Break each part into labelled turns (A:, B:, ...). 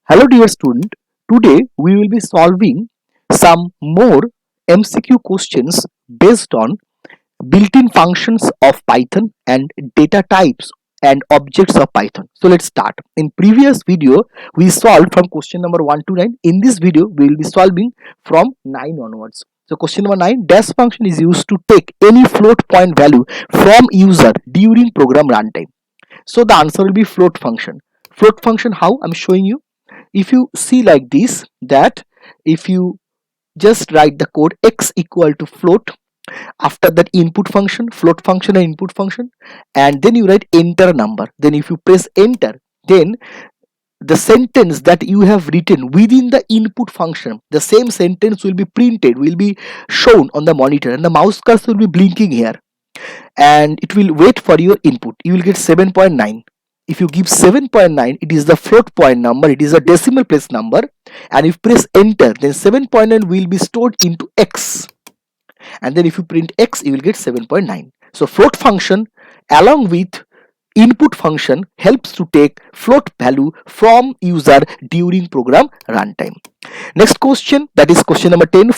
A: Hello dear student, today we will be solving some more MCQ questions based on built-in functions of Python and data types and objects of Python. So let's start. In previous video we solved from question number 1 to 9. In this video we will be solving from 9 onwards. So question number 9, dash function is used to take any float point value from user during program runtime. So the answer will be float function. Float function, how? I'm showing you. If you see like this, that if you just write the code x equal to float, after that input function, float function and input function, and then you write enter number, then if you press enter, then the sentence that you have written within the input function, the same sentence will be printed, will be shown on the monitor, and the mouse cursor will be blinking here, and it will wait for your input. You will get 7.9. If you give 7.9, it is the float point number, it is a decimal place number, and if you press enter, then 7.9 will be stored into x, and then if you print x, you will get 7.9. So float function along with input function helps to take float value from user during program runtime. Next question, that is question number 10.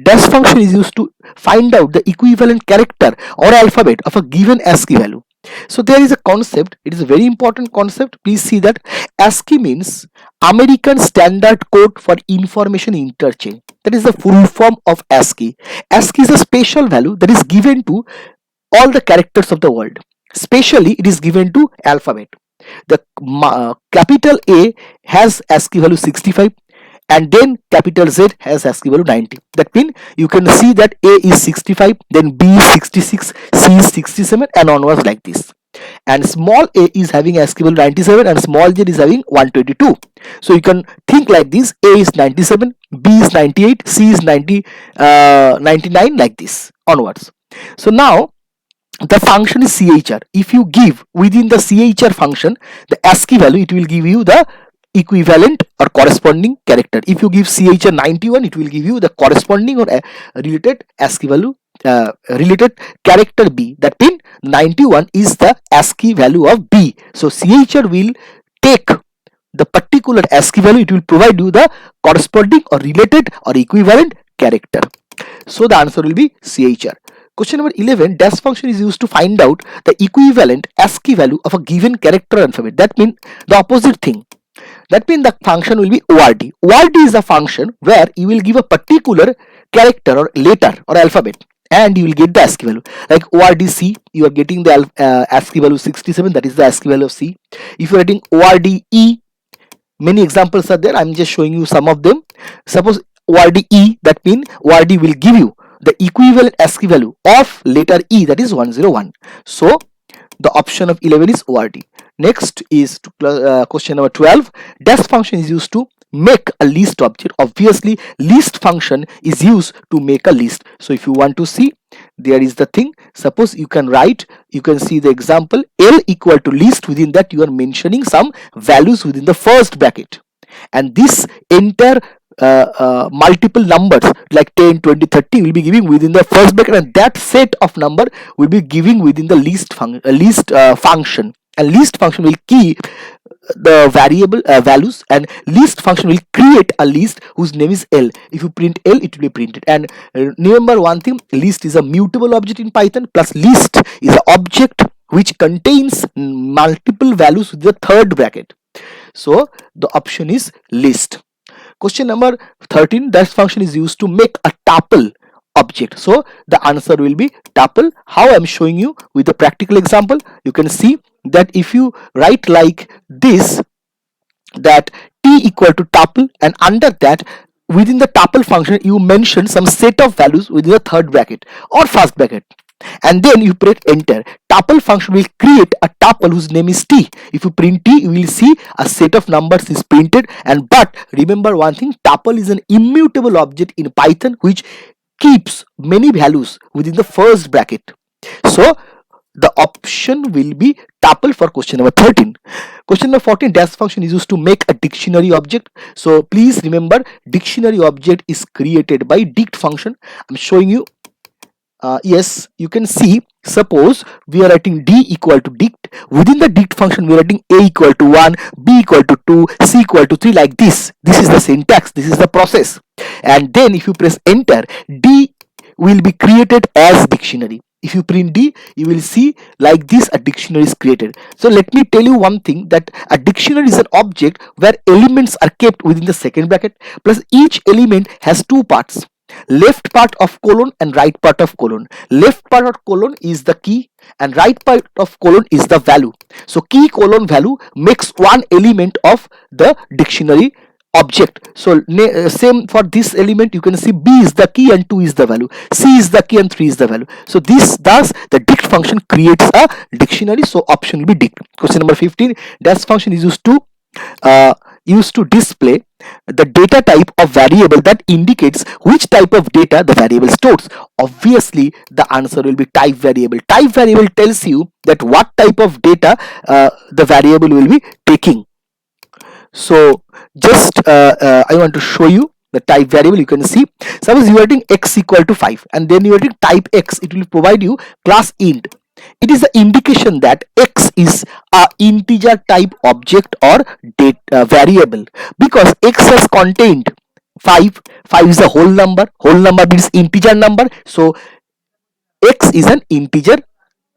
A: Dash function is used to find out the equivalent character or alphabet of a given ASCII value. So there is a concept, it is a very important concept. Please see that ASCII means American Standard Code for Information Interchange. That is the full form of ASCII. ASCII is a special value that is given to all the characters of the world. Specially, it is given to alphabet. The capital A has ASCII value 65, and then capital Z has ASCII value 90. That means you can see that A is 65, then B is 66, C is 67, and onwards like this. And small a is having ASCII value 97 and small z is having 122. So you can think like this: A is 97, B is 98, C is 99, like this onwards. So now the function is CHR. If you give within the CHR function the ASCII value, it will give you the equivalent or corresponding character. If you give CHR 91, it will give you the corresponding or related ASCII value, related character B. That means 91 is the ASCII value of B. So CHR will take the particular ASCII value, it will provide you the corresponding or related or equivalent character. So the answer will be CHR. Question number 11, dash function is used to find out the equivalent ASCII value of a given character alphabet. That means the opposite thing. That means the function will be ORD. ORD is a function where you will give a particular character or letter or alphabet, and you will get the ASCII value. Like ORDC, you are getting the ASCII value 67, that is the ASCII value of C. If you are getting ORDE, many examples are there, I am just showing you some of them. Suppose ORDE, that means ORD will give you the equivalent ASCII value of letter E, that is 101. So the option of 11 is ORD. Next is question number 12. Dash function is used to make a list object. Obviously list function is used to make a list. So if you want to see, there is the thing. Suppose you can write, you can see the example, L equal to list. Within that you are mentioning some values within the first bracket, and this entire multiple numbers like 10, 20, 30 will be giving within the first bracket, and that set of number will be giving within the list function. And list function will keep the variable values, and list function will create a list whose name is L. If you print L, it will be printed. And remember one thing, list is a mutable object in Python, plus list is an object which contains multiple values with the third bracket. So the option is list. Question number 13, dash function is used to make a tuple object. So the answer will be tuple. How I am showing you with a practical example. You can see that if you write like this, that t equal to tuple, and under that within the tuple function you mention some set of values within the third bracket or first bracket, and then you press enter. Tuple function will create a tuple whose name is t. If you print t, you will see a set of numbers is printed. And but remember one thing, tuple is an immutable object in Python which keeps many values within the first bracket. So the option will be tuple for question number 13. Question number 14, dash function is used to make a dictionary object. So please remember, dictionary object is created by dict function. I'm showing you. Yes, you can see Suppose we are writing d equal to dict. Within the dict function we are writing a equal to 1, b equal to 2, c equal to 3, like this. This is the syntax, this is the process. And then if you press enter, d will be created as dictionary. If you print d, you will see like this a dictionary is created. So let me tell you one thing, that a dictionary is an object where elements are kept within the second bracket, plus each element has two parts, left part of colon and right part of colon. Left part of colon is the key and right part of colon is the value. So key colon value makes one element of the dictionary object. So same for this element, you can see b is the key and 2 is the value, c is the key and 3 is the value. So this thus the dict function creates a dictionary. So option will be dict. Question number 15, dash function is uh, used to display the data type of variable that indicates which type of data the variable stores. Obviously the answer will be type variable. Type variable tells you that what type of data the variable will be taking. So just I want to show you the type variable. You can see, suppose you are writing x equal to 5 and then you are writing type x, it will provide you class int. It is the indication that x is a integer type object or data variable, because x has contained 5. 5 is a whole number means integer number, so x is an integer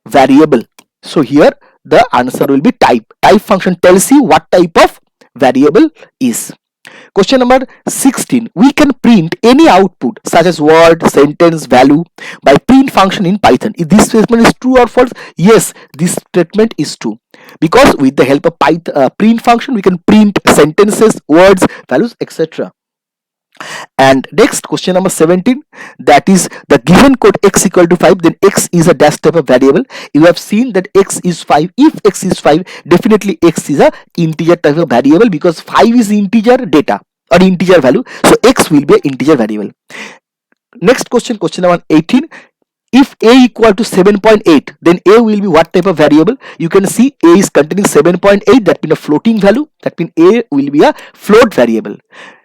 A: variable. So here the answer will be type. Type function tells you what type of variable is. Question number 16. We can print any output such as word, sentence, value by print function in Python. If this statement is true or false? Yes, this statement is true, because with the help of Python print function we can print sentences, words, values, etc. And next, question number 17, that is the given code x equal to 5, then x is a dash type of variable. You have seen that x is 5. If x is 5, definitely x is a integer type of variable, because 5 is integer data or integer value, so x will be an integer variable. Next question, question number 18, if a equal to 7.8, then a will be what type of variable? You can see a is containing 7.8, that means a floating value, that means a will be a float variable.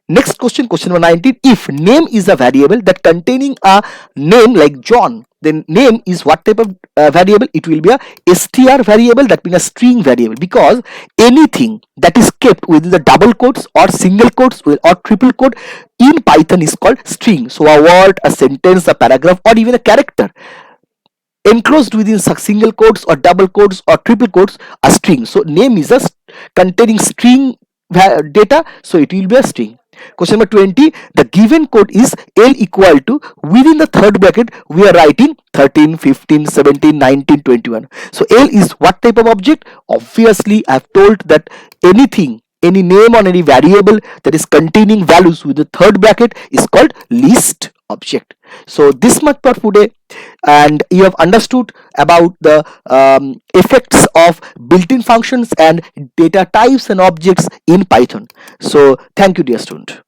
A: Next question, question number 19, if name is a variable that containing a name like John, then name is what type of variable? It will be a str variable, that means a string variable, because anything that is kept within the double quotes or single quotes or triple quote in Python is called string. So a word, a sentence, a paragraph, or even a character enclosed within single quotes or double quotes or triple quotes, a string. So name is a containing string data, so it will be a string. Question number 20, the given code is L equal to, within the third bracket we are writing 13, 15, 17, 19, 21. So L is what type of object? Obviously I have told that anything, any name or any variable that is containing values with the third bracket is called list object. So this much for today, and you have understood about the effects of built-in functions and data types and objects in Python. So thank you, dear student.